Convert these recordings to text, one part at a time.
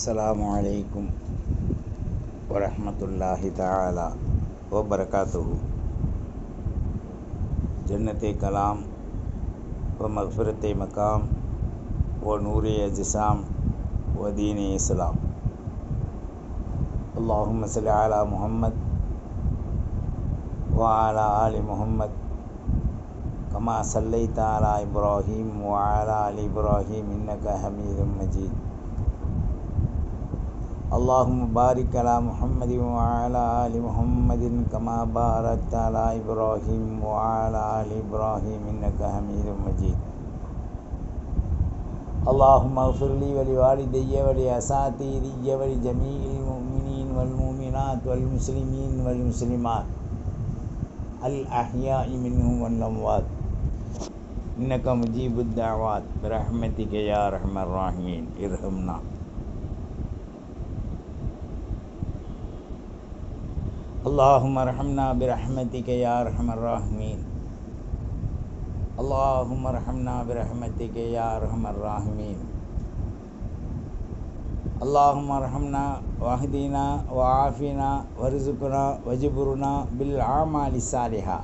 அஸ்ஸலாமு அலைக்கும் வரஹ்மத்துல்லாஹி தஆலா வபரகாத்துஹு. ஜன்னத்தே கலாம் வ மக்ஃபிரத்தே மகாம் வ நூரே அஜ்ஸாம் வ தீனே இஸ்லாம். அல்லாஹும்ம ஸல்லி அலா முஹம்மத் வ அலா ஆலி முஹம்மத் கமா ஸல்லைத அலா இப்ராஹீம் வ அலா ஆலி இப்ராஹீம் இன்னக ஹமீதும் மஜீத். அல்லாஹும்ம பாரிக் அலா முஹம்மதி வ அலா ஆலி முஹம்மதின் கமா பாரக்த அலா இப்ராஹீம் வ அலா ஆலி இப்ராஹீம் இன்னக ஹமீதும் மஜீத். அல்லாஹும்ம அக்ஃபிர்லி வ லிவாலிதைய வ லி அஸாதீதிய வ லி ஜமீஇல் முஃமினீன் வல் முஃமினாத் வல் முஸ்லிமீன் வல் முஸ்லிமாத் அல் அஹ்யாஇ மின்ஹும் வல் அம்வாத் இன்னக முஜீபுத் தஅவாத் பிரஹ்மதிக யா அர்ஹமர் ராஹிமீன் இர்ஹம்னா. اللهم ارحمنا برحمتك يا ارحم الراحمين. اللهم ارحمنا برحمتك يا ارحم الراحمين. اللهم ارحمنا واهدنا وعافنا وارزقنا وجبرنا بالاعمال الصالحه.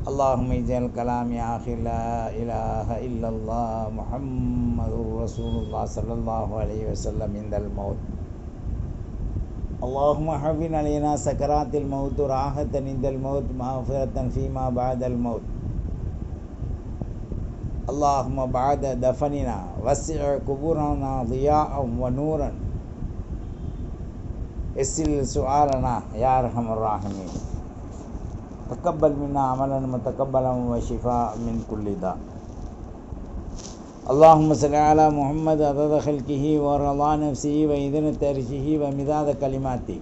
اللهم اجعل كلامي اخر لا اله الا الله محمد رسول الله صلى الله عليه وسلم عند الموت. اللهم حفظ علينا سكرات الموت راحة عند الموت مغفرة فيما بعد الموت. اللهم بعد دفننا وسع قبورنا ضياء ونورا يسر سؤالنا يا ارحم الراحمين. تقبل منا عملا متقبلا وشفاء من كل داء. اللهم صل على محمد عدد خلقه ورضا نفسه وإذنة عرشه ومداد كلماته.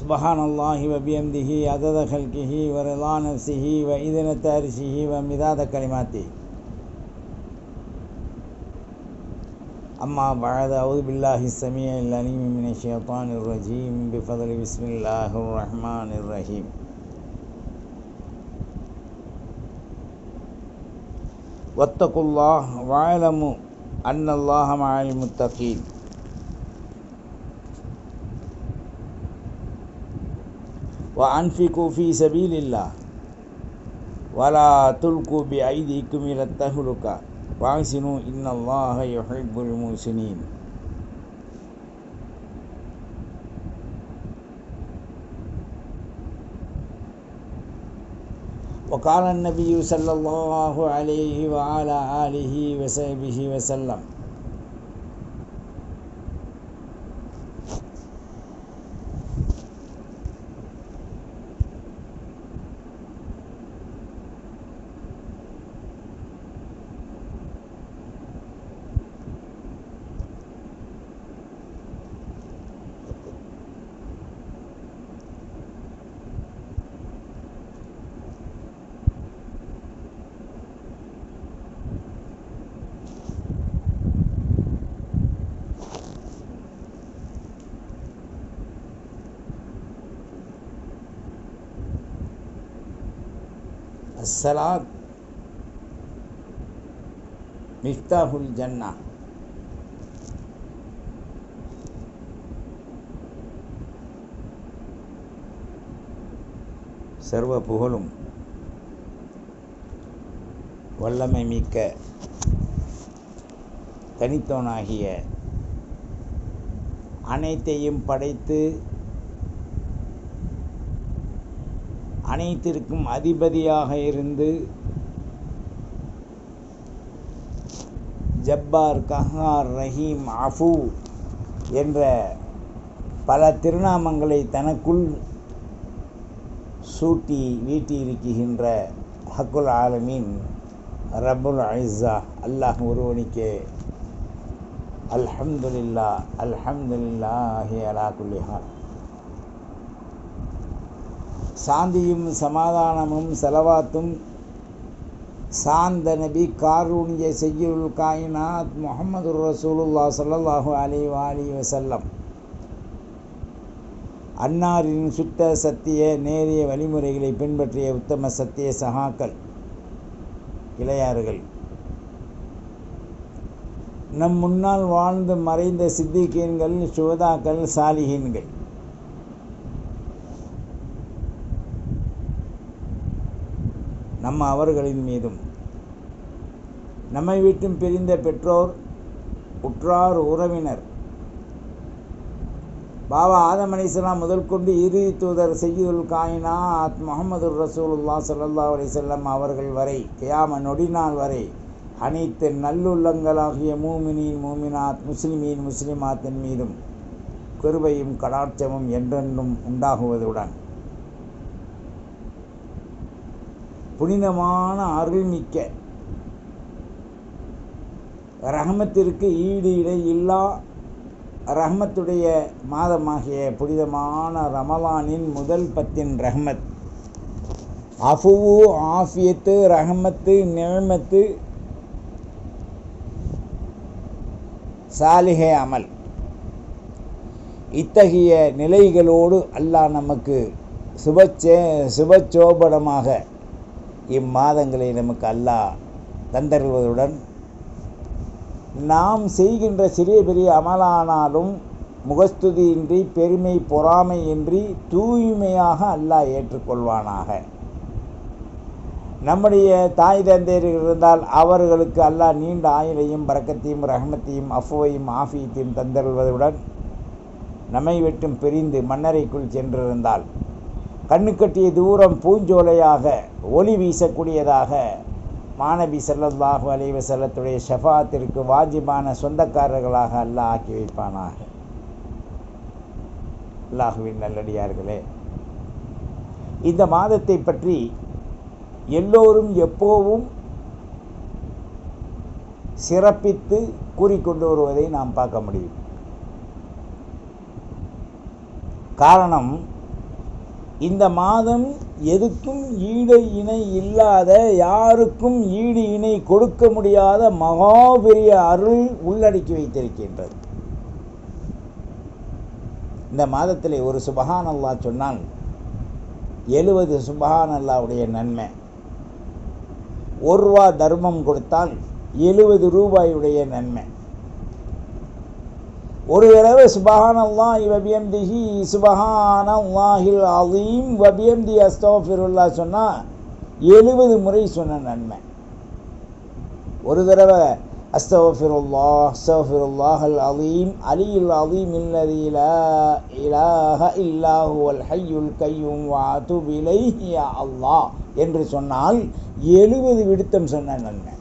سبحان الله وبحمده عدد خلقه ورضا نفسه وإذنة عرشه ومداد كلماته. أما بعد، أعوذ بالله السميع العليم من الشيطان الرجيم بفضل بسم الله الرحمن الرحيم. واتقوا الله واعلموا أن الله مع المتقين. وأنفقوا في سبيل الله ولا تلقوا بأيديكم إلى التهلكة وأحسنوا إن الله يحب المحسنين. وقال النبي صلى الله عليه وعلى آله وصحبه وسلم: الصلاة مفتاح الجنة. சர்வ புகழும் வல்லமை மிக்க தனித்தோனாகிய அனைத்தையும் படைத்து அனைத்திற்கும் அதிபதியாக இருந்து ஜப்பார், கஹார், ரஹீம், அஃபூ என்ற பல திருநாமங்களை தனக்குள் சூட்டி வீட்டியிருக்கின்ற ஹக்குல் ஆலமீன் ரப்புல் இஸ்ஸா அல்லாஹ் ஒருவனுக்கே அல்ஹம்துலில்லாஹ் அல்ஹம்துலில்லாஹி அலா குல்லி ஹால். சாந்தியும் சமாதானமும் செலவாத்தும் சாந்த நபி காரூணிய செய்யுல் காயினாத் முஹம்மது ரசூலுல்லாஹ் ஸல்லல்லாஹு அலைஹி வஸல்லம் அன்னாரின் சுத்த சத்திய நேரிய வழிமுறைகளை பின்பற்றிய உத்தம சத்திய சகாக்கள் இளையார்கள் நம் முன்னால் வாழ்ந்து மறைந்த சித்திகீன்கள், சுஹதாக்கள், சாலிஹீன்கள், அவர்களின் மீதும், நம்மை விட்டும் பிரிந்த பெற்றோர், உற்றார், உறவினர், பாபா ஆதம் அலைஹிஸ்ஸலாம் முதல் கொண்டு இறுதி தூதர் சய்யிதுல் காயினாத் முஹம்மது ரசூலுல்லாஹ் ஸல்லல்லாஹு அலைஹி வஸல்லம் அவர்கள் வரை, கியாம நொடிநாள் வரை அனைத்து நல்லுள்ளங்களாகிய மூமினீன், மூமினாத், முஸ்லிமீன், முஸ்லிமாத்தின் மீதும் கிருபையும் கடாட்சமும் என்றென்றும் உண்டாகுவதுடன் புனிதமான அருள்மிக்க ரஹமத்திற்கு ஈடு இடை இல்லா ரஹ்மத்துடைய மாதமாகிய புனிதமான ரமலானின் முதல் 10 ரஹ்மத், அஃபுவு, ஆஃபியத்து, ரஹமத்து, நிஅமத்து, சாலிஹே அமல், இத்தகைய நிலைகளோடு அல்லாஹ் நமக்கு சுபச்சோபனமாக இம்மாதங்களை நமக்கு அல்லாஹ் தந்தருவதுடன் நாம் செய்கின்ற சிறிய பெரிய அமலானாலும் முகஸ்துதியின்றி, பெருமை பொறாமையின்றி தூய்மையாக அல்லாஹ் ஏற்றுக்கொள்வானாக. நம்முடைய தாய் தந்தையர்கள் இருந்தால் அவர்களுக்கு அல்லாஹ் நீண்ட ஆயுளையும் பரக்கத்தையும் ரஹமத்தையும் அஃபுவையும் ஆஃபியத்தையும் தந்தருவதுடன் நம்மை விட்டும் பிரிந்து மன்னரைக்குள் சென்றிருந்தால் கண்ணுக்கட்டிய தூரம் பூஞ்சோலையாக ஒளி வீசக்கூடியதாக மாநபி ஸல்லல்லாஹு அலைஹி வஸல்லத்துடைய ஷஃபாத்திற்கு வாஜிபான சொந்தக்காரர்களாக அல்லாஹ் ஆக்கி வைப்பானாக. அல்லாஹுவின் நல்லடியார்களே, இந்த மாதத்தை பற்றி எல்லோரும் எப்போவும் சிறப்பித்து கூறிக்கொண்டு வருவதை நாம் பார்க்க முடியும். காரணம், இந்த மாதம் எதுக்கும் ஈடு இணை இல்லாத, யாருக்கும் ஈடு இணை கொடுக்க முடியாத மகாபெரிய அருள் உள்ளடக்கி வைத்திருக்கின்றது. இந்த மாதத்தில் ஒரு சுபஹான் அல்லாஹ் சொன்னால் 70 சுபஹான் அல்லாஹ்வுடைய நன்மை. 1 ரூபா தர்மம் கொடுத்தால் 70 ரூபாயுடைய நன்மை. ஒரு தடவை சுபஹானல்லாஹி வ பிஹம்திஹி சுபஹானல்லாஹில் அஸீம் வ பிஹம்தி அஸ்தக்ஃபிருல்லாஹ் சொன்னால் 70 முறை சொன்ன நன்மை. ஒரு தடவை அஸ்தக்ஃபிருல்லாஹல் அஸீம் அலியுல் அஸீம் அல்லதி லா இலாஹ இல்லா ஹுவல் ஹய்யுல் கய்யூம் வ அத்தூபு இலைஹி யா அல்லாஹ் என்று சொன்னால் 70 விடுத்தம் சொன்ன நன்மை.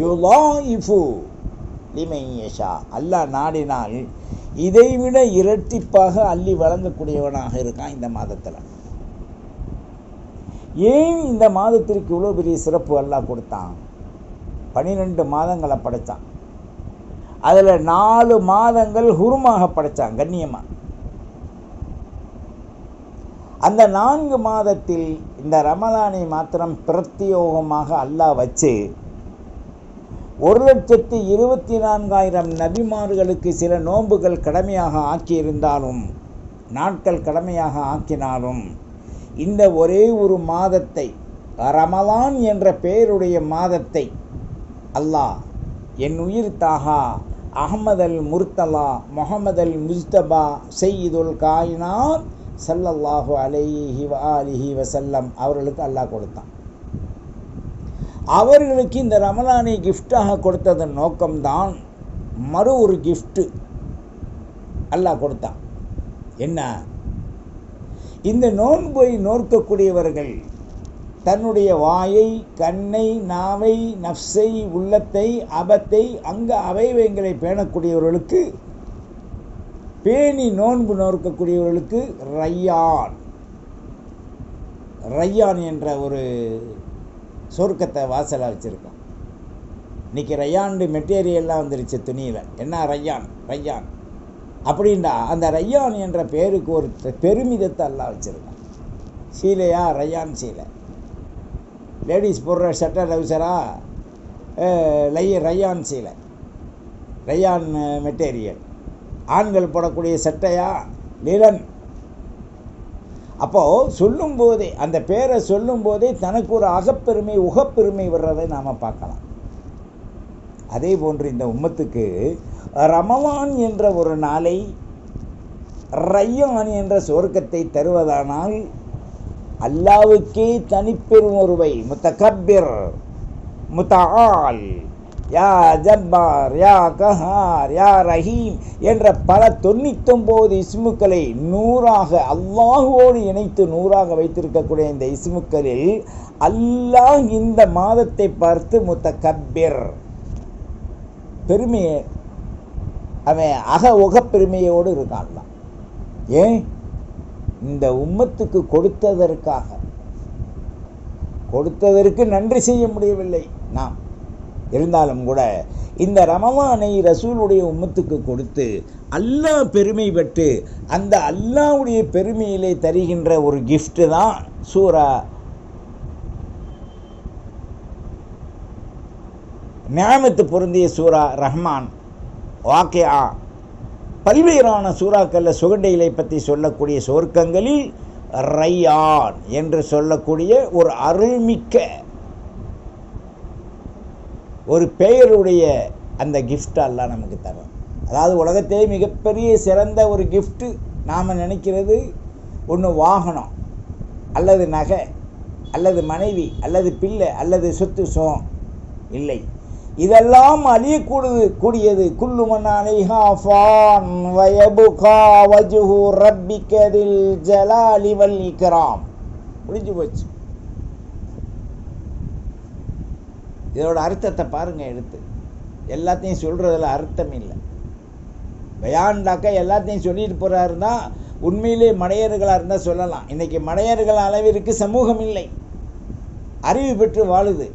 யுலாயிஃபு லிமன் யஷா, அல்லாஹ் நாடினால் இதைவிட இரட்டிப்பாக அள்ளி வழங்கக்கூடியவனாக இருக்கான் இந்த மாதத்தில். ஏன் இந்த மாதத்திற்கு இவ்வளோ பெரிய சிறப்பு அல்லாஹ் கொடுத்தான்? 12 மாதங்களை படைத்தான். அதில் 4 மாதங்கள் ஹுருமாக படைத்தான், கண்ணியமாக. அந்த 4 மாதத்தில் இந்த ரமலானை மாத்திரம் பிரத்யோகமாக அல்லாஹ் வச்சு 1,24,000 நபிமார்களுக்கு சில நோன்புகள் கடமையாக ஆக்கியிருந்தாலும், நாட்கள் கடமையாக ஆக்கினாலும், இந்த ஒரே ஒரு மாதத்தை, ரமலான் என்ற பெயருடைய மாதத்தை அல்லாஹ் என் உயிர் தாகா அஹ்மத் அல் முர்த்தலா முஹம்மது அல் முஜ்தபா சய்யிதுல் காயினாத் ஸல்லல்லாஹு அலைஹி வ ஆலிஹி வஸல்லம் அவர்களுக்கு அல்லாஹ் கொடுத்தான். அவர்களுக்கு இந்த ரமலானை கிஃப்டாக கொடுத்ததன் நோக்கம்தான் மறு ஒரு கிஃப்ட்டு அல்லாஹ் கொடுத்தான். என்ன? இந்த நோன்பை நோக்கக்கூடியவர்கள் தன்னுடைய வாயை, கண்ணை, நாவை, நஃப்ஸை, உள்ளத்தை, அபத்தை, அங்க அவைவயங்களை பேணக்கூடியவர்களுக்கு, பேணி நோன்பு நோக்கக்கூடியவர்களுக்கு ரய்யான் என்ற ஒரு சொர்க்கத்தை வாசலாக வச்சுருக்கோம். இன்றைக்கி ரய்யாண்டு மெட்டீரியல்லாம் வந்துருச்சு துணியில். என்ன ரய்யான் அப்படின்டா அந்த ரய்யான் என்ற பேருக்கு ஒரு பெருமிதத்தை எல்லாம் வச்சுருக்கான். சீலையா ரய்யான் சீலை, லேடிஸ் போடுற சட்டை டவுசரா ரய்யான் சீலை, ரய்யான் மெட்டீரியல். ஆண்கள் போடக்கூடிய சட்டையா லிலன். அப்போது சொல்லும்போதே, அந்த பேரை சொல்லும்போதே தனக்கு ஒரு அகப்பெருமை, உகப்பெருமை வர்றதை நாம் பார்க்கலாம். அதே போன்று இந்த உம்மத்துக்கு ரமலான் என்ற ஒரு நாளை, ரையான் என்ற சொர்க்கத்தை தருவதானால் அல்லாவுக்கே தனிப்பெரும் ஒருவை, முத்தகப்பிர், முத்தஆல், யா ஜப்பார், யா கஹார், யா ரஹீம் என்ற பல 99 இஸ்முக்களை 100ஆக அல்லாஹுவோடு இணைத்து 100ஆக வைத்திருக்கக்கூடிய இந்த இஸ்முக்களில் அல்லாஹ் இந்த மாதத்தை பார்த்து முத்தகப்பிர், பெருமையை, அவன் உக பெருமையோடு இருக்கான். ஏன்? இந்த உம்மத்துக்கு கொடுத்ததற்கு நன்றி செய்ய முடியவில்லை நாம். இருந்தாலும் கூட இந்த ரமலானை ரசூலுடைய உம்மத்துக்கு கொடுத்து அல்லாஹ் பெருமை பெற்று அந்த அல்லாஹ்வுடைய பெருமையிலே தருகின்ற ஒரு கிஃப்ட் தான் சூரா நியாமத்து பொருந்திய சூரா ரஹ்மான், வாக்கியா, பல்வேறான சூறாக்களில் சுகண்டைகளை பற்றி சொல்லக்கூடிய சொர்க்கங்களில் ரையான் என்று சொல்லக்கூடிய ஒரு அருள்மிக்க ஒரு பெயருடைய அந்த கிஃப்ட் எல்லாம் நமக்கு தரும். அதாவது உலகத்திலே மிகப்பெரிய சிறந்த ஒரு கிஃப்ட்டு நாம் நினைக்கிறது ஒன்று வாகனம் அல்லது நகை அல்லது மனைவி அல்லது பிள்ளை அல்லது சொத்து சோகம் இல்லை. இதெல்லாம் அழியக்கூடியது. குல்லு மன் அலைஹா ஃபான் வ யப்கா வஜ்ஹு ரப்பிக தில் ஜலாலி வல் இக்ராம். முடிஞ்சு போச்சு. இதோட அர்த்தத்தை பாருங்க. எடுத்து எல்லாத்தையும் சொல்றதுல அர்த்தம் இல்லை. பயான்டாக்க எல்லாத்தையும் சொல்லிட்டு போறாருன்னா உண்மையிலே மடையர்களாக இருந்தால் சொல்லலாம். இன்னைக்கு மடையர்கள் அளவிற்கு சமூகம் இல்லை, அறிவு பெற்று வாழுது.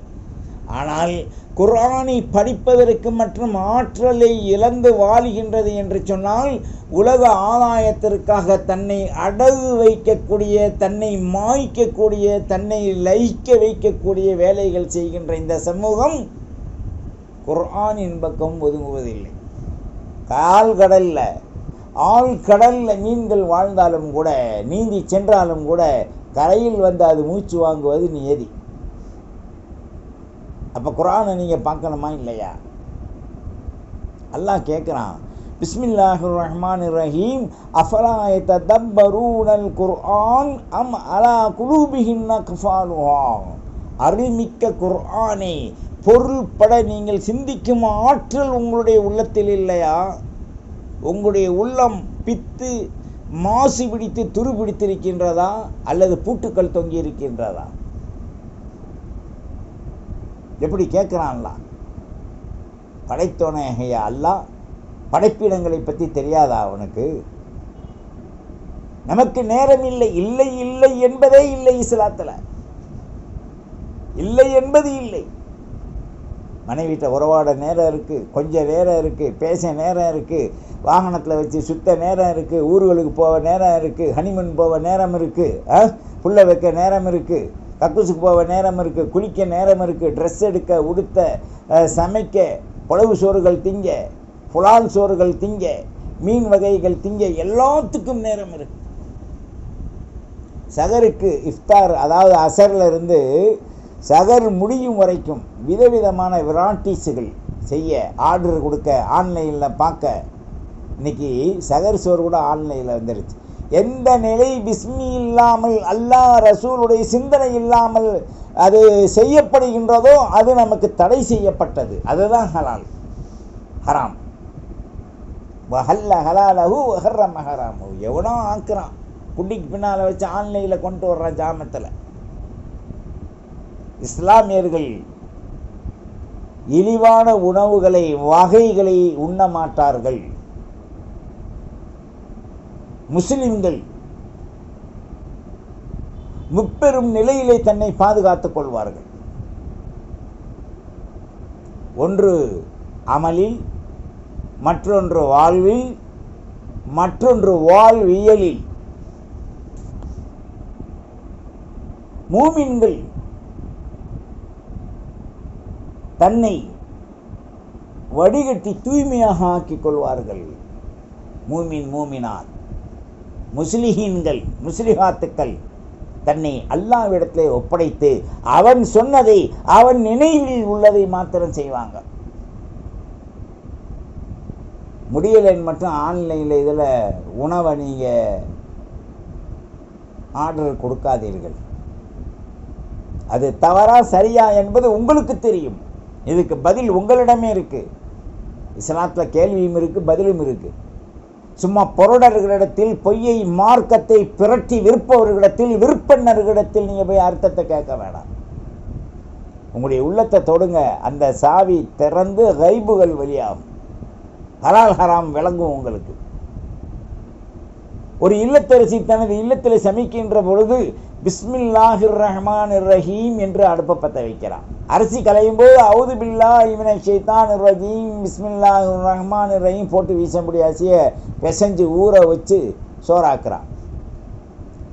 ஆனால் குர்ஆனை படிப்பதற்கு மற்றும் ஆற்றலை இழந்து வாழுகின்றது என்று சொன்னால் உலக ஆதாயத்திற்காக தன்னை அடகு வைக்கக்கூடிய, தன்னை மாய்க்கக்கூடிய, தன்னை லயிக்க வைக்கக்கூடிய வேலைகள் செய்கின்ற இந்த சமூகம் குர்ஆனின் பக்கம் ஒதுங்குவதில்லை. ஆழ்கடலில் மீன்கள் வாழ்ந்தாலும் கூட, நீந்தி சென்றாலும் கூட கரையில் வந்து அது மூச்சு வாங்குவது நியதி. அப்போ குர்ஆனை நீங்கள் பார்க்கணுமா இல்லையா? அல்லாஹ் கேட்குறான், பிஸ்மில்லாஹிர் ரஹ்மானிர் ரஹீம் அஃபலா யததப்பரூனல் குர்ஆன் அம் அலா குலூபிஹிம் அக்ஃபாலுஹா. அருள்மிக்க குர்ஆனை பொருள்பட நீங்கள் சிந்திக்கும் ஆற்றல் உங்களுடைய உள்ளத்தில் இல்லையா? உங்களுடைய உள்ளம் பித்து மாசு பிடித்து துரு பிடித்திருக்கின்றதா அல்லது பூட்டுக்கள் தொங்கி இருக்கின்றதா? எப்படி கேட்குறான்ல? படைத்தோனைய அல்லாஹ் படைப்பிடங்களை பற்றி தெரியாதா அவனுக்கு? நமக்கு நேரம் இல்லை. இல்லை இல்லை என்பதே இல்லை. இஸ்லாத்தில் இல்லை என்பது இல்லை. மனைவிட்ட உறவாட நேரம் இருக்குது, கொஞ்சம் நேரம் இருக்குது, பேச நேரம் இருக்குது, வாகனத்தில் வச்சு சுத்த நேரம் இருக்குது, ஊர்களுக்கு போக நேரம் இருக்குது, ஹனிமூன் போக நேரம் இருக்குது, புள்ள வைக்க நேரம் இருக்குது, கக்கூசுக்கு போக நேரம் இருக்குது, குளிக்க நேரம் இருக்குது, ட்ரெஸ் எடுக்க, உடுத்த, சமைக்க, புலவு சோறுகள் திங்க, புலால் சோறுகள் திங்க, மீன் வகைகள் திங்க, எல்லாத்துக்கும் நேரம் இருக்கு. சகருக்கு இஃப்தார், அதாவது அசரில் இருந்து சகர் முடியும் வரைக்கும் விதவிதமான வெரைட்டிஸுகள் செய்ய, ஆர்டர் கொடுக்க, ஆன்லைனில் பார்க்க. இன்னைக்கு சகர் சோறு கூட ஆன்லைனில் வந்துருச்சு. எந்த நிலை பிஸ்மி இல்லாமல், அல்லாஹ் ரசூலுடைய சிந்தனை இல்லாமல் அது செய்யப்படுகின்றதோ அது நமக்கு தடை செய்யப்பட்டது. அதுதான் ஹலால். ஹராம் வஹல்ல ஹலாலஹு வஹர்ரம ஹராமஹு. எவனோ ஆக்குறான், குண்டிக்கு பின்னால் வச்சு ஆன்லைனில் கொண்டு வர்றான் ஜாமத்தில். இஸ்லாமியர்கள் இழிவான உணவுகளை, வகைகளை உண்ண மாட்டார்கள். முஸ்லிம்கள் முப்பெரும் நிலையிலே தன்னை பாதுகாத்துக் கொள்வார்கள். ஒன்று அமலில், மற்றொன்று வாழ்வில், மற்றொன்று வாழ்வியலில். மூமின்கள் தன்னை வடிகட்டி தூய்மையாக ஆக்கிக் கொள்வார்கள். மூமின், மூமினார், முஸ்லிஹீன்கள், முஸ்லிஹாத்துக்கள் தன்னை அல்லாஹ்விடத்திலே ஒப்படைத்து அவன் சொன்னதை, அவன் நினைவில் உள்ளதை மாத்திரம் செய்வாங்க. முடியலைன்னு மட்டும் ஆன்லைனில் இதில் உணவை நீங்கள் ஆர்டர் கொடுக்காதீர்கள். அது தவறா சரியா என்பது உங்களுக்கு தெரியும். இதுக்கு பதில் உங்களிடமே இருக்குது. இஸ்லாத்தில் கேள்வியும் இருக்குது, பதிலும் இருக்குது. சும்மா பொருடர்களிடத்தில், பொய்யை மார்க்கத்தை பிரட்டி விற்பவர்களிடத்தில், விற்பனர்களிடத்தில் நீங்கள் போய் அர்த்தத்தை கேட்க வேண்டாம். உங்களுடைய உள்ளத்தை தொடுங்க, அந்த சாவி திறந்து கைபுகள் வெளியாகும், ஹலால் ஹராம் விளங்கும் உங்களுக்கு. ஒரு இல்லத்தரசி தனது இல்லத்தில் சமைக்கின்ற பொழுது பிஸ்மில்லாஹிர் ரஹ்மானிர் ரஹீம் என்று அடுப்பை பற்ற வைக்கிறான். அரிசி கலையும் போது அவுது பில்லாஹி மினஷ் ஷைத்தானிர் ரஜீம் பிஸ்மில்லாஹிர் ரஹ்மானிர் ரஹீம் போட்டு வீச முடிய அரிசியை பிசைஞ்சு ஊற வச்சு சோறாக்குறான்.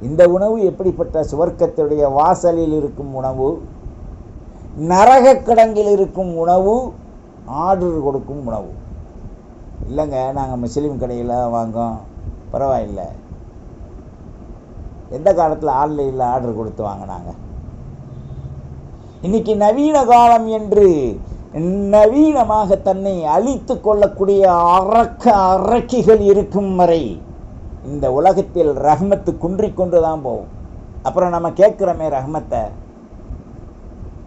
இந்த உணவு எப்படிப்பட்ட சுவர்க்கத்துடைய வாசலில் இருக்கும் உணவு, நரக கிடங்கில் இருக்கும் உணவு, ஆர்டர் கொடுக்கும் உணவு. இல்லைங்க, நாங்கள் முஸ்லீம் கடையில் வாங்கோம், பரவாயில்லை. எந்த காலத்தில் ஆன்லைனில் ஆர்டர் கொடுத்து வாங்கினாங்க? இன்னைக்கு நவீன காலம் என்று நவீனமாக தன்னை அழித்து கொள்ளக்கூடிய அரக்கிகள் இருக்கும் வரை இந்த உலகத்தில் ரஹ்மத்து குன்றிக்கொண்டு தான் போகும். அப்புறம் நம்ம கேட்குறோமே ரஹ்மத்தை,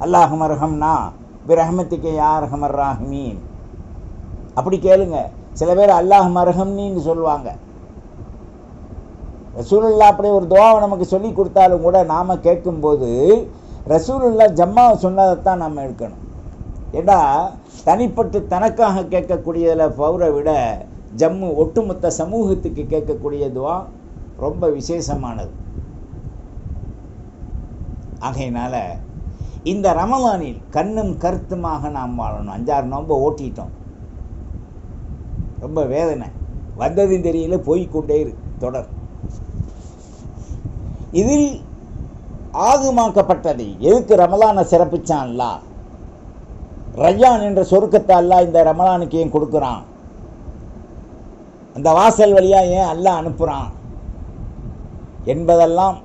அல்லாஹும் ரஹம்னா பிரஹ்மத்துக்கு யார் ரஹமர் ராஹ்மீன், அப்படி கேளுங்க. சில பேர் அல்லாஹும் ரஹம்னின்னு சொல்லுவாங்க. ரசூலுல்லா அப்படி ஒரு துவாவை நமக்கு சொல்லி கொடுத்தாலும் கூட நாம் கேட்கும்போது ரசூலுல்லா ஜம்மாவை சொன்னதைத்தான் நம்ம எடுக்கணும். ஏன்னா தனிப்பட்டு தனக்காக கேட்கக்கூடியதில் பௌரை விட ஜம்மு ஒட்டுமொத்த சமூகத்துக்கு கேட்கக்கூடிய துவா ரொம்ப விசேஷமானது. ஆகையினால இந்த ரமலானில் கண்ணும் கருத்துமாக நாம் வாழணும். 5-6 நோன்பை ஓட்டிட்டோம், ரொம்ப வேதனை, வந்ததும் தெரியல, போய்கொண்டே இருக்கு தொடர். இதில் ஆகுமாக்கப்பட்டது எதுக்கு ரமலானை சிறப்பிச்சான் அல்லாஹ்? ரய்யான் என்ற சொர்க்கத்தை அல்லாஹ் இந்த ரமலானுக்கு ஏன் கொடுக்குறான்? அந்த வாசல் வழியாக ஏன் அல்லாஹ் அனுப்புகிறான் என்பதெல்லாம்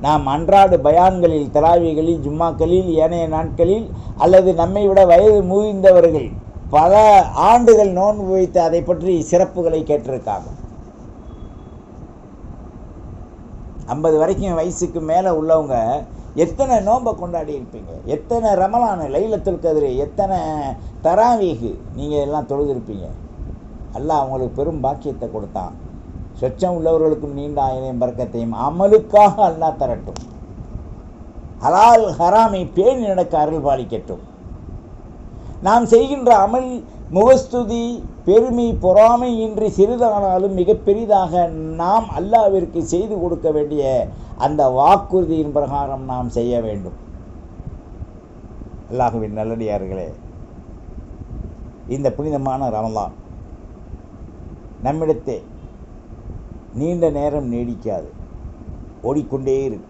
நாம் அன்றாட பயான்களில், தராவிகளில், ஜும்மாக்களில், ஏனைய நாட்களில் அல்லது நம்மை விட வயது முதிர்ந்தவர்கள் பல ஆண்டுகள் நோன்பு வைத்து அதை பற்றி சிறப்புகளை கேட்டிருக்காங்க. 50 வரைக்கும் வயசுக்கு மேலே உள்ளவங்க எத்தனை நோன்பை கொண்டாடி இருப்பீங்க, எத்தனை ரமலான் லைலத்துல் கத்ர், எத்தனை தராவீஹ் நீங்கள் எல்லாம் தொழுதிருப்பீங்க. அல்லாஹ் அவங்களுக்கு பெரும் பாக்கியத்தை கொடுத்தான். சொச்சம் உள்ளவர்களுக்கும் நீண்ட ஆயுளையும் பறக்கத்தையும் அமலுக்காக அல்லாஹ் தரட்டும். ஹலால் ஹராமை பேணி நடக்க அருள் பாலிக்கட்டும். நாம் செய்கின்ற அமல் முகஸ்துதி, பெருமை, பொறாமை இன்றி சிறிதானாலும் மிக பெரிதாக நாம் அல்லாஹ்விற்கு செய்து கொடுக்க வேண்டிய அந்த வாக்குறுதியின் பிரகாரம் நாம் செய்ய வேண்டும். அல்லாஹ்வின் நல்லடியார்களே, இந்த புனிதமான ரமலான் நம்மிடத்தே நீண்ட நேரம் நீடிக்காது, ஓடிக்கொண்டே இருக்கு.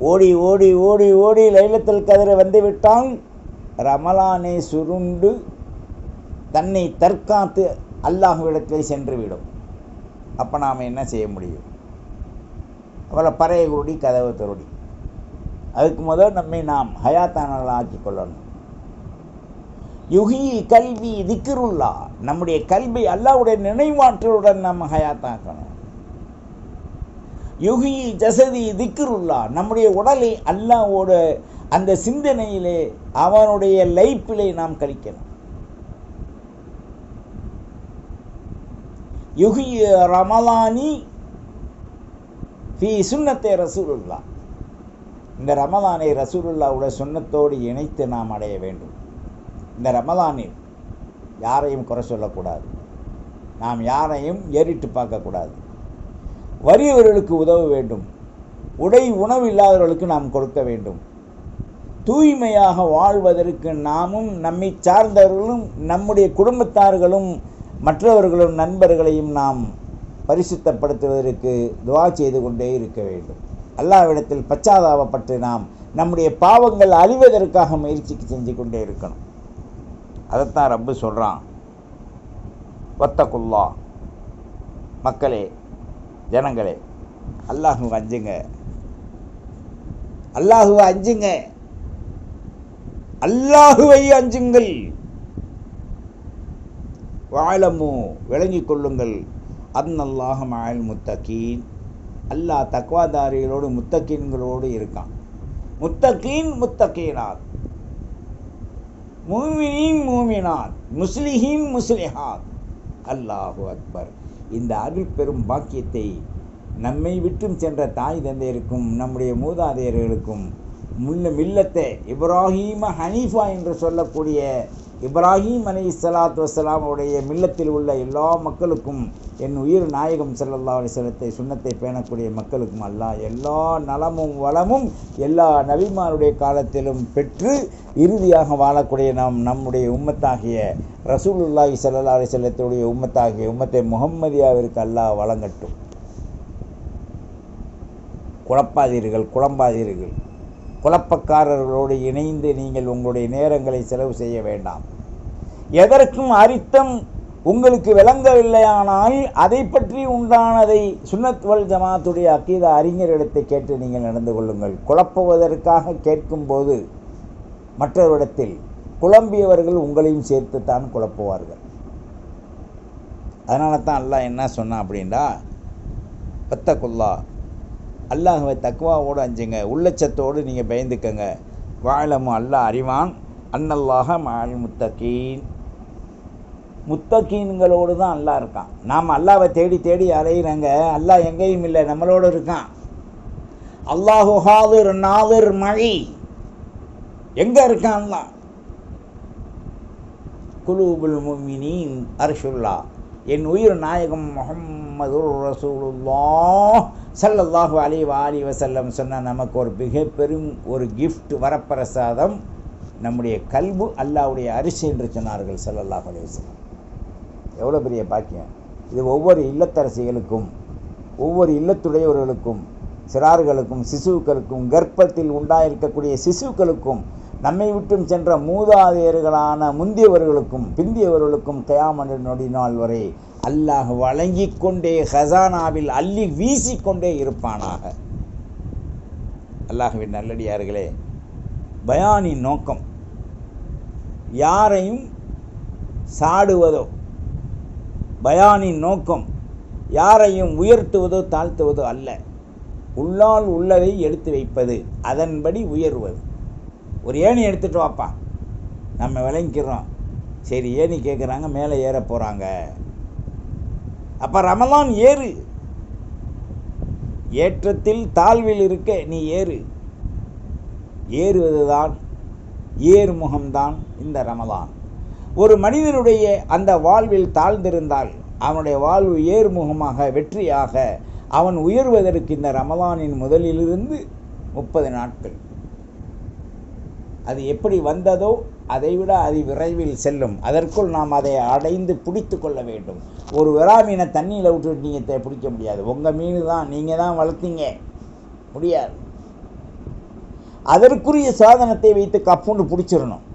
ஓடி ஓடி ஓடி ஓடி லைலத்துல் கத்ர் வந்துவிட்டால் ரமலானை சுருண்டு தன்னை தற்காத்து அல்லாஹ்விடத்தில் சென்றுவிடும். அப்போ நாம் என்ன செய்ய முடியும்? அவளை பறைய குருடி கதவை தருடி. அதுக்கு முதல் நம்மை நாம் ஹயாத்தானவர்களாக ஆக்கி கொள்ளணும். யுகி கல்வி திக்ருல்லா, நம்முடைய கல்வி அல்லாஹ்வுடைய நினைவாற்றலுடன் நம்ம ஹயாத்தாக்கணும். யுகி ஜசதி திக்ருல்லா, நம்முடைய உடலை அல்லாஹ்வோட அந்த சிந்தனையிலே அவனுடைய லைஃப்பிலே நாம் கழிக்கணும். யுகி ரமலானி ஃபி சுன்னத்தே ரசூலுல்லா, இந்த ரமலானை ரசூலுல்லாவோட சுன்னத்தோடு இணைத்து நாம் அடைய வேண்டும். இந்த ரமலானில் யாரையும் குறை சொல்லக்கூடாது, நாம் யாரையும் ஏறிட்டு பார்க்கக்கூடாது. வறியவர்களுக்கு உதவ வேண்டும், உடை உணவு இல்லாதவர்களுக்கு நாம் கொடுக்க வேண்டும். தூய்மையாக வாழ்வதற்கு நாமும் நம்மை சார்ந்தவர்களும் நம்முடைய குடும்பத்தார்களும் மற்றவர்களும் நண்பர்களையும் நாம் பரிசுத்தப்படுத்துவதற்கு துவா செய்து கொண்டே இருக்க வேண்டும். அல்லாஹ்விடத்தில் பச்சாதாபப்பட்டு நாம் நம்முடைய பாவங்கள் அழிவதற்காக முயற்சிக்கு செஞ்சு கொண்டே இருக்கணும். அதைத்தான் ரப்பு சொல்கிறான், வத்தகுல்லா, மக்களே, ஜனங்களே, அல்லாஹுவை அஞ்சுங்க, அல்லாஹுவை அஞ்சுங்க, அல்லாஹுவை அஞ்சுங்கள். வாழமு விளங்கிக் கொள்ளுங்கள், அன்னல்லாஹ மஅல் முத்தகீன், அல்லாஹ் தக்வாதாரிகளோடு முத்தகீன்களோடு இருக்கான். முத்தகீனாத், மூமினீன் மூமினாத், முஸ்லிஹீன் முஸ்லிஹாத். அல்லாஹு அக்பர். இந்த அருள் பெரும் பாக்கியத்தை நம்மை விட்டும் சென்ற தாய் தந்தையருக்கும் நம்முடைய மூதாதையர்களுக்கும் மில்லத்தை இப்ராஹீம ஹனீஃபா என்று சொல்லக்கூடிய இப்ராஹீம் அலைஹிஸ்ஸலாத்து வஸ்ஸலாம் உடைய மில்லத்தில் உள்ள எல்லா மக்களுக்கும், என் உயிர் நாயகம் ஸல்லல்லாஹு அலைஹி வஸல்லம் சுன்னத்தை பேணக்கூடிய மக்களுக்கும் அல்லாஹ் எல்லா நலமும் வளமும் எல்லா நபிமாருடைய காலத்திலும் பெற்று இறுதியாக வாழக்கூடிய நம்முடைய உம்மத்தாகிய ரசூலுல்லாஹி ஸல்லல்லாஹு அலைஹி வஸல்லத்துடைய உம்மத்தாகிய உம்மத்தை முஹம்மதியாவிற்கு அல்லாஹ் வழங்கட்டும். குழம்பாதீர்கள். குழப்பக்காரர்களோடு இணைந்து நீங்கள் உங்களுடைய நேரங்களை செலவு செய்ய வேண்டாம். எதற்கும் அர்த்தம் உங்களுக்கு விளங்கவில்லையானால் அதை பற்றி உண்டானதை சுன்னத் வல் ஜமாத்துடைய அக்கீதா அறிஞரிடத்தை கேட்டு நீங்கள் நடந்து கொள்ளுங்கள். குழப்புவதற்காக கேட்கும்போது மற்றவரிடத்தில் குழம்பியவர்கள் உங்களையும் சேர்த்துத்தான் குழப்புவார்கள். அதனால தான் அல்லாஹ் என்ன சொன்னான் அப்படின்னா, பத்தகுல்லா, அல்லாஹ்வை தக்வாவோடு அஞ்சுங்க, உள்ளச்சத்தோடு நீங்கள் பயந்துக்கங்க. வாழமும் அல்லாஹ் அறிவான், அன்னல்லாஹ மஅல் முத்தகீன், முத்தகீன்களோடு தான் அல்லாஹ் இருக்கான். நாம் அல்லாஹ்வை தேடி தேடி அலையிறங்க, அல்லாஹ் எங்கேயும் இல்லை, நம்மளோடு இருக்கான். அல்லாஹு ஹாதிர் நாதிர் மழி, எங்கே இருக்கான் அல்லாஹ்? குலூபுல் முஃமினீன் அர்ஷுல்லா, என் உயிர் நாயகம் முஹம்மதுர் ரசூலுல்லாஹ் ஸல்லல்லாஹு அலைஹி வஸல்லம் சொன்ன நமக்கு ஒரு மிக பெரும் ஒரு கிஃப்ட், வரப்பிரசாதம், நம்முடைய கல்பு அல்லாஹ்வுடைய அரிசி என்று சொன்னார்கள் ஸல்லல்லாஹு அலைஹி வஸல்லம். எவ்வளோ பெரிய பாக்கியம் இது! ஒவ்வொரு இல்லத்தரசிகளுக்கும், ஒவ்வொரு இல்லத்துடையவர்களுக்கும், சிறார்களுக்கும், சிசுக்களுக்கும், கர்ப்பத்தில் உண்டாயிருக்கக்கூடிய சிசுக்களுக்கும், நம்மை விட்டும் சென்ற மூதாதையர்களான முந்தியவர்களுக்கும் பிந்தியவர்களுக்கும் கியாமத் நொடி நாள் வரை அல்லாஹ் வழங்கி கொண்டே ஹசானாவில் அள்ளி வீசிக்கொண்டே இருப்பானாக. அல்லாஹ்வின் நல்லடியார்களே, பயானின் நோக்கம் யாரையும் சாடுவதோ, பயானின் நோக்கம் யாரையும் உயர்த்துவதோ தாழ்த்துவதோ அல்ல. உள்ளால் உள்ளதை எடுத்து வைப்பது, அதன்படி உயர்வது. ஒரு ஏணி எடுத்துகிட்டு வாப்பா, நம்ம விளங்கிக்கிறோம். சரி, ஏணி கேட்குறாங்க, மேலே ஏற போகிறாங்க. அப்போ ரமலான் ஏறு, ஏற்றத்தில் தாழ்வில் இருக்க நீ ஏறு. ஏறுவது தான், ஏறுமுகம்தான் இந்த ரமலான். ஒரு மனிதனுடைய அந்த வாழ்வில் தாழ்ந்திருந்தால் அவனுடைய வாழ்வு ஏறுமுகமாக வெற்றியாக அவன் உயர்வதற்கு இந்த ரமலானின் முதலிலிருந்து 30 நாட்கள் அது எப்படி வந்ததோ அதைவிட அது விரைவில் செல்லும். அதற்குள் நாம் அதை அடைந்து பிடித்து கொள்ள வேண்டும். ஒரு விரா மீனை தண்ணியில் விட்டுட்டு நீங்கள் பிடிக்க முடியாது. உங்கள் மீன் தான், நீங்கள் தான் வளர்த்தீங்க, முடியாது. அதற்குரிய சாதனத்தை வைத்து கப்புண்டு பிடிச்சிடணும்.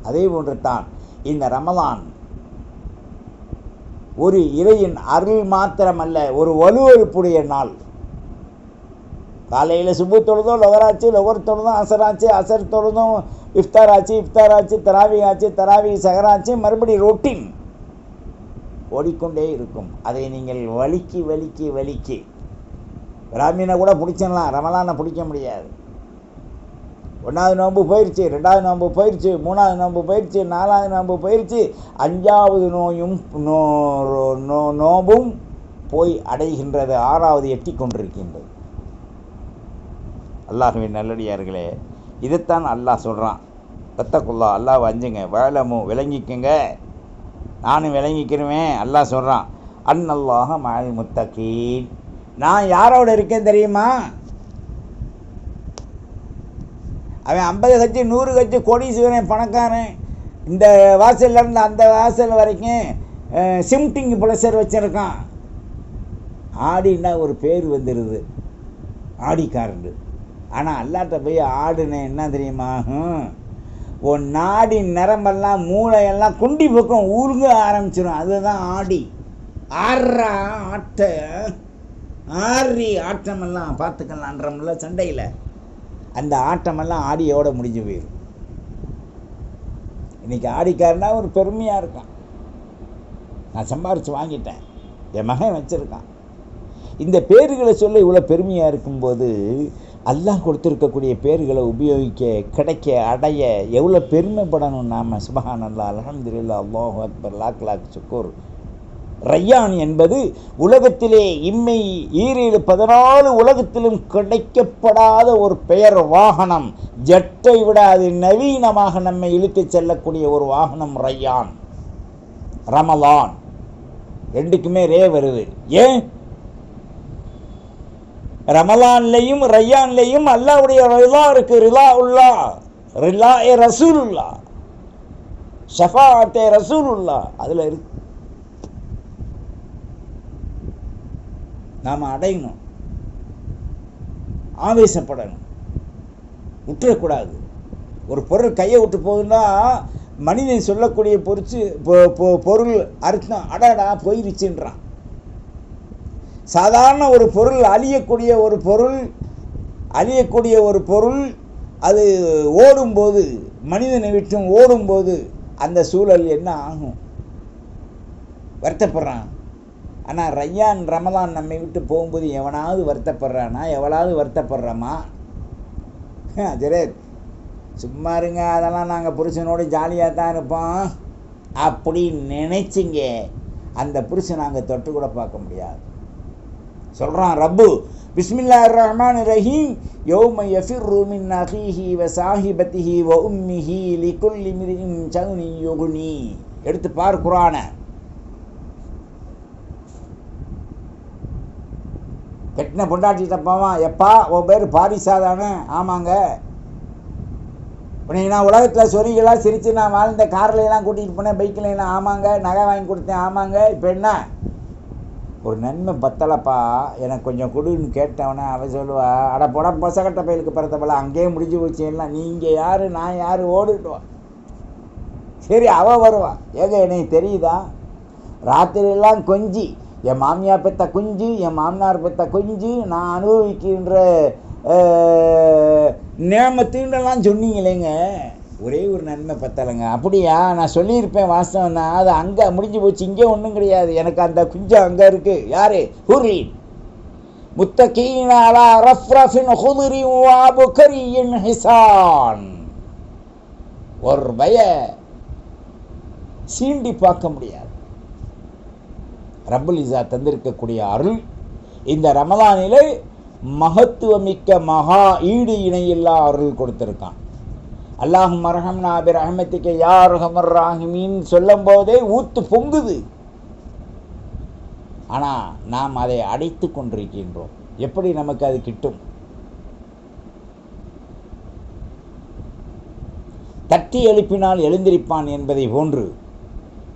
அதே போன்று தான் இந்த ரமலான் ஒரு இறையின் அருள் மாத்திரமல்ல, ஒரு வலுவழுப்புடைய நாள். காலையில் சுபு தொழுதும் லொகராச்சு, லொகர் தொழுதும் அசராச்சு, அசர் தொழுதும் இஃப்தார் ஆச்சு, தராவி ஆச்சு, தராவி சகராச்சு, மறுபடி ரொட்டீன் ஓடிக்கொண்டே இருக்கும். அதை நீங்கள் வலிக்கி வலிக்கி வலிக்கி பிராமீனை கூட பிடிச்சிடலாம், ரமலானை பிடிக்க முடியாது. 1வது நோன்பு போயிடுச்சு, 2வது நோன்பு போயிடுச்சு, 3வது நோன்பு போயிடுச்சு, 4வது நோன்பு போயிடுச்சு, 5வது நோம்பும் போய் அடைகின்றது, 6வது எட்டி கொண்டிருக்கின்றது. அல்லாஹ்வின் நல்லடியார்களே, இதைத்தான் அல்லாஹ் சொல்கிறான். பத்தக்குல்லா, அல்லாஹ் அஞ்சுங்க, வேலமும் விளங்கிக்குங்க, நானும் விளங்கிக்கிறேன். அல்லாஹ் சொல்கிறான், அன்னல்லாஹ மஅல் முத்தகீன். நான் யாரோட இருக்கேன் தெரியுமா? அவன் 50 கட்சி 100 கட்சி கோடீஸ்வரன் பணக்காரன், இந்த வாசல்லேருந்து அந்த வாசல் வரைக்கும் சிம்டிங் ப்ளஸர் வச்சுருக்கான். ஆடின்னா ஒரு பேர் வந்துடுது, ஆடிக்காரண்டு. ஆனால் அல்லாட்ட போய் ஆடுன என்ன தெரியுமா? உன் நாடி நரம்பெல்லாம் மூளையெல்லாம் குண்டி பக்கம் ஊருங்க ஆரம்பிச்சிடும். அதுதான் ஆடி. ஆடுறா ஆட்ட, ஆறி ஆட்டமெல்லாம் பார்த்துக்கலான்றமில்ல சண்டையில், அந்த ஆட்டமெல்லாம் ஆடியோடு முடிஞ்சு போயிடும். இன்றைக்கி ஆடிக்காரனா ஒரு பெருமையாக இருக்கான். நான் சம்பாரித்து வாங்கிட்டேன், என் மகன் வச்சுருக்கான். இந்த பேர்களை சொல்ல இவ்வளோ பெருமையாக இருக்கும்போது அல்லாஹ் கொடுத்துருக்கக்கூடிய பேர்களை உபயோகிக்க, கிடைக்க, அடைய எவ்வளோ பெருமைப்படணும் நாம். சுப்ஹானல்லாஹ், அல்ஹம்துலில்லாஹ், அல்லாஹு அக்பர், லாக் லாக் சுக்கூர். ரய்யான் என்பது உலகத்திலே இம்மை 14 உலகத்திலும் கிடைக்கப்படாத ஒரு பெயர், வாகனம். ஜெட்டை விட அது நவீனமாக நம்மை இழுத்து செல்லக்கூடிய ஒரு வாகனம் ரய்யான். ரமலான் ரெண்டுக்குமே ரே வருது. ஏன்? ரமலான்லையும் ரய்யான்லையும் அல்லாஹ்வுடைய ரிலா இருக்கு. ரிலா உல்லா, ரிலா ஏ ரசூலுல்லா, ஷஃபாஅத்தே ரசூலுல்லா அதில் இருக்கு. நாம் அடையணும், ஆவேசப்படணும், விட்டுறக்கூடாது. ஒரு பொருள் கையை விட்டு போகுதுன்னா மனிதன் சொல்லக்கூடிய பொருள் அர்த்தம் அடடா போயிருச்சுன்றான். சாதாரண ஒரு பொருள், அழியக்கூடிய ஒரு பொருள் அது ஓடும்போது, மனிதனை விட்டும் ஓடும்போது அந்த சூழல் என்ன ஆகும்? வருத்தப்படுறான். ஆனால் ரய்யான் ரமலான் நம்மை விட்டு போகும்போது எவனாவது வருத்தப்படுறானா? எவளாவது வருத்தப்படுறோமா? சரி சும்மா இருங்க, அதெல்லாம் நாங்கள் புருஷனோடு ஜாலியாக தான் இருப்போம் அப்படி நினைச்சிங்க, அந்த புருஷன் நாங்கள் தொட்டு கூட பார்க்க முடியாது. சொல்கிறான் ரப்பு, பிஸ்மில்லாஹிர் ரஹ்மானிர் ரஹீம், யௌம யஃபிர்ரு மின் அஹீஹி வ சாஹிபத்திஹி வ உம்மிஹி லிகுல்லி இம்ரிஇன் ஷஅனி யுக்னி. எடுத்து பார் குர்ஆனை. கெட்டின பொண்டாட்டிகிட்ட போவான், எப்பா உன் பேர் பாரிசா தானே? ஆமாங்க. இப்போ நான் உலகத்தில் சொரிகளாக சிரித்து நான் வாழ்ந்த கார்லாம் கூட்டிகிட்டு போனேன், பைக்கில் ஆமாங்க. நகை வாங்கி கொடுத்தேன், ஆமாங்க. இப்போ என்ன ஒரு நன்மை பத்தலைப்பா, எனக்கு கொஞ்சம் கொடுன்னு கேட்டவனே அவன் சொல்லுவா, அட போட பொசக்கட்ட பயிலுக்கு பிறத்தப்பல, அங்கேயே முடிஞ்சு போச்சு எல்லாம், நீங்கள் யார் நான் யார், ஓடிட்டுவான். சரி அவள் வருவான், ஏங்க எனக்கு தெரியுதா, ராத்திரியெல்லாம் கொஞ்சி என் மாமியார் பெத்த குஞ்சு, என் மாமனார் பெத்த குஞ்சு, நான் அனுபவிக்கின்ற நேமத்துன்னெல்லாம் சொன்னீங்களேங்க, ஒரே ஒரு நன்மை பத்தலைங்க. அப்படியா? நான் சொல்லியிருப்பேன் வாஸ்தவம் தான், அது அங்கே முடிஞ்சு போச்சு, இங்கே ஒன்றும் கிடையாது. எனக்கு அந்த குஞ்சு அங்கே இருக்குது. யார்? ஹுர்லீன் முத்தகீன அலா ரஃப்ரஃபின் ஹுதுரி வ அபுகரியின் ஹிசான். ஒரு பய சீண்டி பார்க்க முடியாது. ரப்புல் இஸ்ஸா தந்திருக்கக்கூடிய அருள் இந்த ரமலானிலே மகத்துவமிக்க மகா ஈடு இணையில்லா அருள் கொடுத்திருக்கான். அல்லாஹும்ம அர்ஹம்னா பிரஹ்மத்திக யா அர்ஹமர் ராஹிமீன் சொல்லும் போதே ஊத்து பொங்குது. ஆனால் நாம் அதை அடைத்து கொண்டிருக்கின்றோம். எப்படி நமக்கு அது கிட்டும்? தட்டி எழுப்பினால் எழுந்திருப்பான் என்பதை போன்று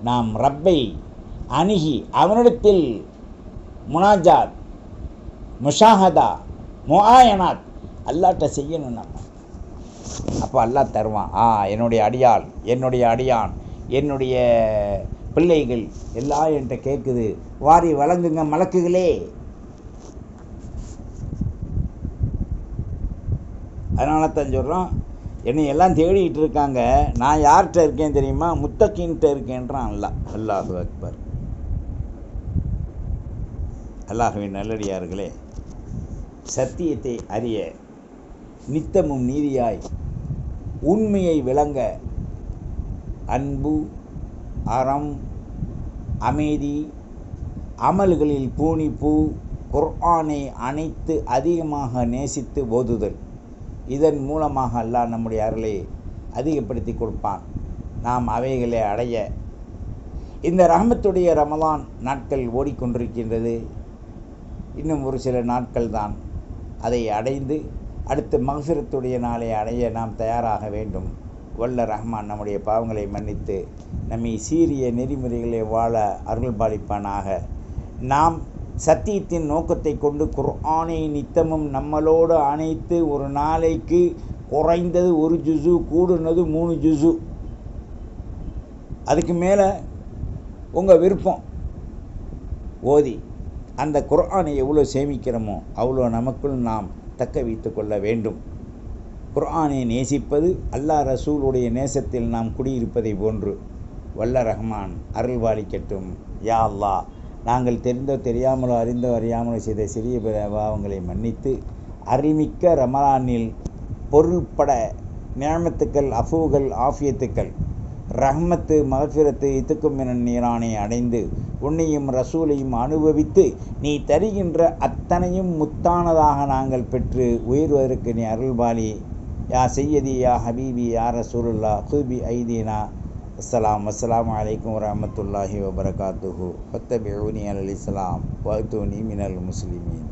நாம் ரப்பை அணுகி அவனிடத்தில் முனாஜாத், முஷாஹதா, முஆயனாத் அல்லாட்ட செய்யணும் நம்ம. அப்போ அல்லாஹ் தருவான். என்னுடைய அடியாள், என்னுடைய அடியான், என்னுடைய பிள்ளைகள் எல்லாம் என்கிட்ட கேட்குது, வாரி வழங்குங்க மலக்குகளே. அதனால தான் சொல்கிறோம், என்னை எல்லாம் தேடிக்கிட்டு இருக்காங்க, நான் யார்கிட்ட இருக்கேன் தெரியுமா? முத்தகீன்கிட்ட இருக்கேன்றான் அல்லாஹ். அல்லாஹு அக்பர். அல்லாஹுவின் நல்லடியார்களே, சத்தியத்தை அறிய, நித்தமும் நீதியாய் உண்மையை விளங்க, அன்பு, அறம், அமைதி, அமல்களில் பூணிப்பு, குர்ஆனை அனைத்து அதிகமாக நேசித்து ஓதுதல், இதன் மூலமாக அல்லாஹ் நம்முடைய அருளை அதிகப்படுத்தி கொடுப்பான். நாம் அவைகளை அடைய இந்த ரஹ்மத்துடைய ரமலான் நாட்கள் ஓடிக்கொண்டிருக்கின்றது. இன்னும் ஒரு சில நாட்கள் தான். அதை அடைந்து அடுத்த மக்ஃபிரத்துடைய நாளை அடைய நாம் தயாராக வேண்டும். வல்ல ரஹ்மான் நம்முடைய பாவங்களை மன்னித்து நம்மை சீரிய நெறிமுறைகளை வாழ அருள் பாலிப்பானாக. நாம் சத்தியத்தின் நோக்கத்தை கொண்டு குர்ஆனை நித்தமும் நம்மளோடு அணைத்து ஒரு நாளைக்கு குறைந்தது 1 ஜுஸு, கூடுனது 3 ஜுஸு, அதுக்கு மேலே உங்கள் விருப்பம் ஓதி அந்த குர்ஆனை எவ்வளோ சேமிக்கிறோமோ அவ்வளோ நமக்குள் நாம் தக்க வைத்து கொள்ள வேண்டும். குர்ஆனை நேசிப்பது அல்லாஹ் ரசூலுடைய நேசத்தில் நாம் குடியிருப்பதை போன்று. வல்ல ரஹ்மான் அருள்பாலிக்கட்டும். யா அல்லாஹ், நாங்கள் தெரிந்தோ தெரியாமலோ அறிந்தோ அறியாமலோ செய்த சிறிய பாவங்களை மன்னித்து அருள்மிக்க ரமலானில் பொருள்பட நியமத்துக்கள், அஃபூகள், ஆஃபியத்துக்கள், ரஹ்மத்து, மகஃபிரத்து, இத்துக்கும் என நீரானை அடைந்து உன்னையும் ரசூலையும் அனுபவித்து நீ தருகின்ற அத்தனையும் முத்தானதாக நாங்கள் பெற்று உயர்வதற்கு நீ அருள்பாலி. யா சையதி, யா ஹபீபி, யா ரசூலுல்லா, ஹூபி ஐதீனா. அஸ்ஸலாமு அலைக்கும் வரஹ்மத்துல்லாஹி வபரகாத்துஹு. ஃபத்தபிஊனி அலல் இஸ்லாம் வஅத்தூனி மினல் முஸ்லிமீன்.